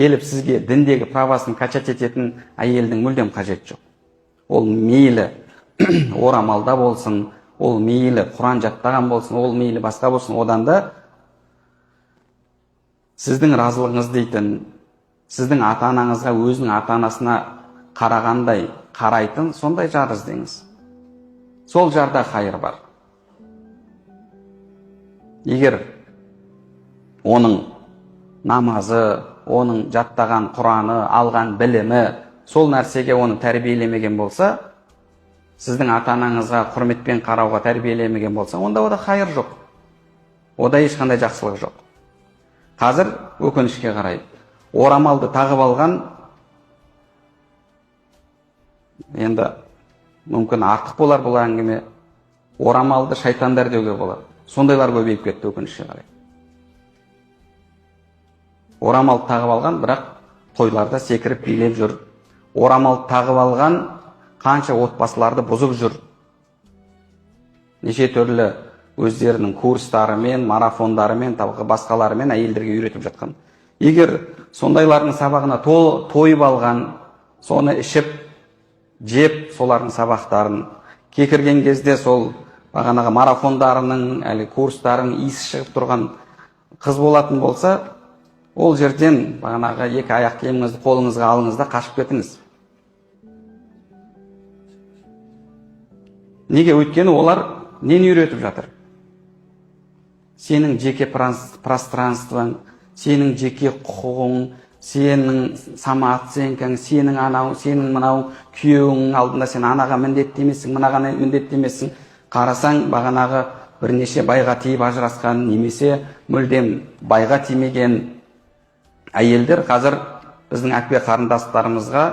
келіп сізге діндегі правасын качать ететін әйелдің мүлдем қажет жоқ. Ол мейлі орамалда болсын, ол мейлі Құран жаттаған болсын, ол мейлі басқа болсын, одан да сіздің разылығыңыз дейтін, сіздің ата-анаңызға өзінің ата-анасына қарағандай қарайтын сондай жар іздеңіз. Сол жарда қайыр бар. Егер оның намазы, оның жаттаған Құраны, алған білімі, сол нәрсеге оны тәрбиелемеген болса, сіздің ата-анаңызға құрметпен қарауға тәрбиелемеген болса, онда ода қайыр жоқ. Ода ешқандай жақсылық жоқ. Қазір өкінішке қарай, орамалды тағып алған, енді мүмкін артық болар бұл әңгіме, орамалды шайтандар деуге болады. Сондайлар көбейіп кетті өкінішке қарай. Орамалды тағып алған, бірақ тойларда секіріп билеп жүр. Орамалды тағып алған қанша отбасыларды бұзып жүр. Неше түрлі өздерінің курстарымен, марафондарымен, басқаларымен әйелдерге үйретіп жатқан. Егер сондайлардың сабағына тойып алған, соны ішіп, жеп, солардың сабақтарын кекірген кезде сол бағанағы марафондарының, әлі курстарын иісі шығып тұрған қыз болатын болса, ол жерден бағанағы екі аяқ киіміңізді қолыңызға алыңыз да қашып кетіңіз. Неге? Өйткені олар нені үйретіп жатыр? Сенің жеке пространствоң, сенің жеке құқығың, сенің самооценкаң, сенің анау, сенің мынау, күйеуің алдында сен анаға міндетті емессің, мынаға міндетті емессің. Қарасаң, бағанағы бірнеше байға тиіп ажырасқан, немесе мүлдем байға тимеген әйелдер қазір біздің әпке қарындастарымызға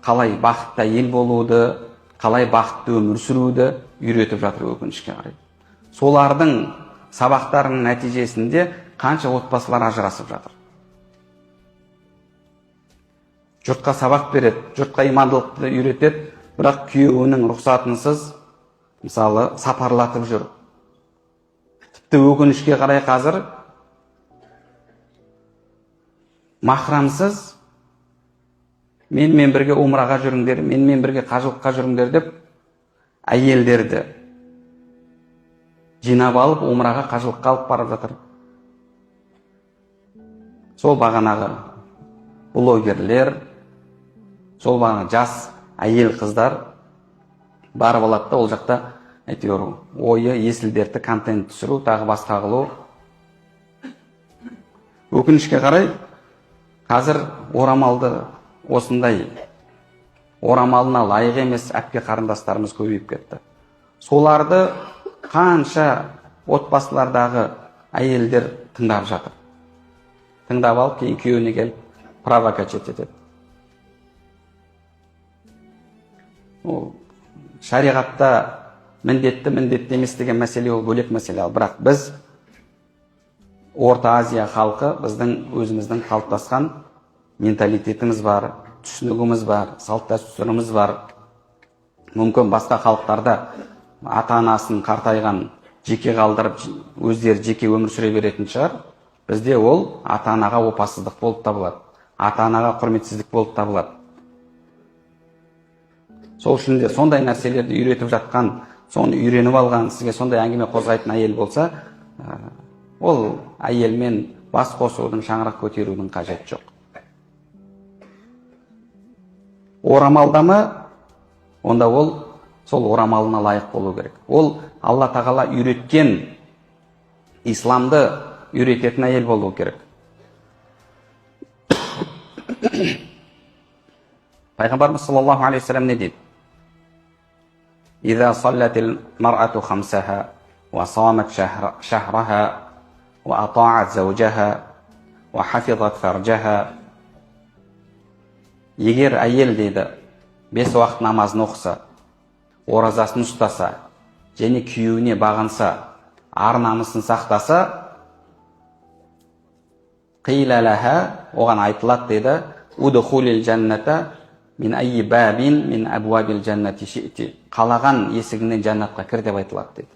қалай бақытты ел болуды, қалай бақытты өмір сүруді үйретіп жатыр өкінішке қарай. Солардың сабақтарының нәтижесінде қанша отбасылар ажырасып жатыр. Жұртқа сабақ береді, жұртқа имандылықты үйретеді, бірақ күйеуінің рұқсатынсыз мысалы сапарлатып жүр. Тіпті өкінішке қарай қазір махрамсыз менімен бірге умраға жүріңдер, менімен бірге қажылыққа жүріңдер деп әйелдерді жинап алып умраға қажылыққа алып барып жатыр. Сол бағанағы блогерлер, сол бағанағы жас әйел қыздар барып алады да ол жақта әйтеуір ойы есіл-дерті контент түсіру, тағы басқа қылу. Өкінішке қарай қазір орамалды осындай орамалына лайық емес әпке қарындастарымыз көбейіп кетті. Соларды қанша отбасылардағы әйелдер тыңдап жатыр. Тыңдап алып, кейін күйеуіне келіп провокация етеді. Шариғатта міндетті емес деген мәселе, ол бөлек мәселе. Бірақ біз Орта Азия халқы, біздің өзіміздің қалыптасқан менталитетіміз бар, түсінігіміз бар, салт-дәстүріміз бар. Мүмкін басқа халықтарда ата-анасын қартайған жеке қалдырып, өздері жеке өмір сүре беретін шығар. Бізде ол ата-анаға опасыздық болып табылады, ата-анаға құрметсіздік болып табылады. Сол үшін де сондай нәрселерді үйретіп жатқан, соны үйреніп алған, сізге сондай әңгіме қозғайтын әйел болса, ол әйелмен бас қосудың, шаңырақ көтерудің қажет жоқ. Орамалдамы, онда ол сол орамалына лайық болу керек. Ол Алла тағала үйреткен, исламды үйрететін әйел болу керек. Пайғамбарымыз саллаллаху алейхи вассалам не дейді? إذا صلت المرأة خمسها وصامت شهرها وأطاعت زوجها وحفظت فرجها. Егер әйел дейді 5 уақыт намазын оқыса, оразасын ұстаса, және күйеуіне бағынса, ар-намысын сақтаса, қила лаха, оған айтылады дейді, удхулил жанната мин айи бабин мин абуабил жаннати ши'ти. Қалаған есігінен жаннатқа кір деп айтылады дейді.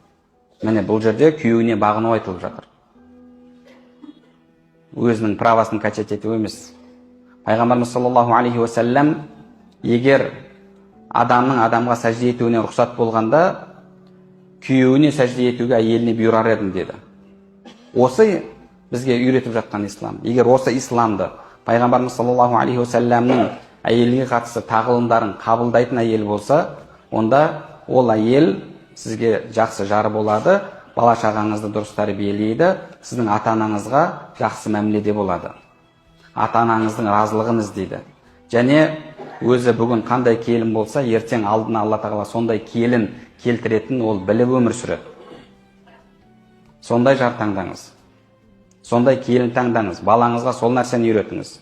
Міне бұл жерде күйеуіне бағыну айтылып жатыр. Өзінің правасын качать ету емес. Пайғамбарымыз саллаллаху алейхи уассалам егер адамның адамға сәжде етуіне рұқсат болғанда, күйеуіне сәжде етуге әйеліне бұйырар едім деді. Осы бізге үйретіп жатқан ислам. Егер осы исламды Пайғамбарымыз саллаллаху алейхи уассаламның әйелге қатысты тағылымдарын қабылдайтын әйел болса, онда ол әйел сізге жақсы жары болады, бала шағаңызды дұрыс тәрбиелейді, сіздің ата-анаңызға жақсы мәміледе болады. Ата-анаңыздың разылығын іздейді. Және өзі бүгін қандай келін болса, ертең алдына Алла тағала сондай келін келтіретін ол біліп өмір сүреді. Сондай жар таңдаңыз. Сондай келін таңдаңыз. Балаңызға сол нәрсені үйретіңіз.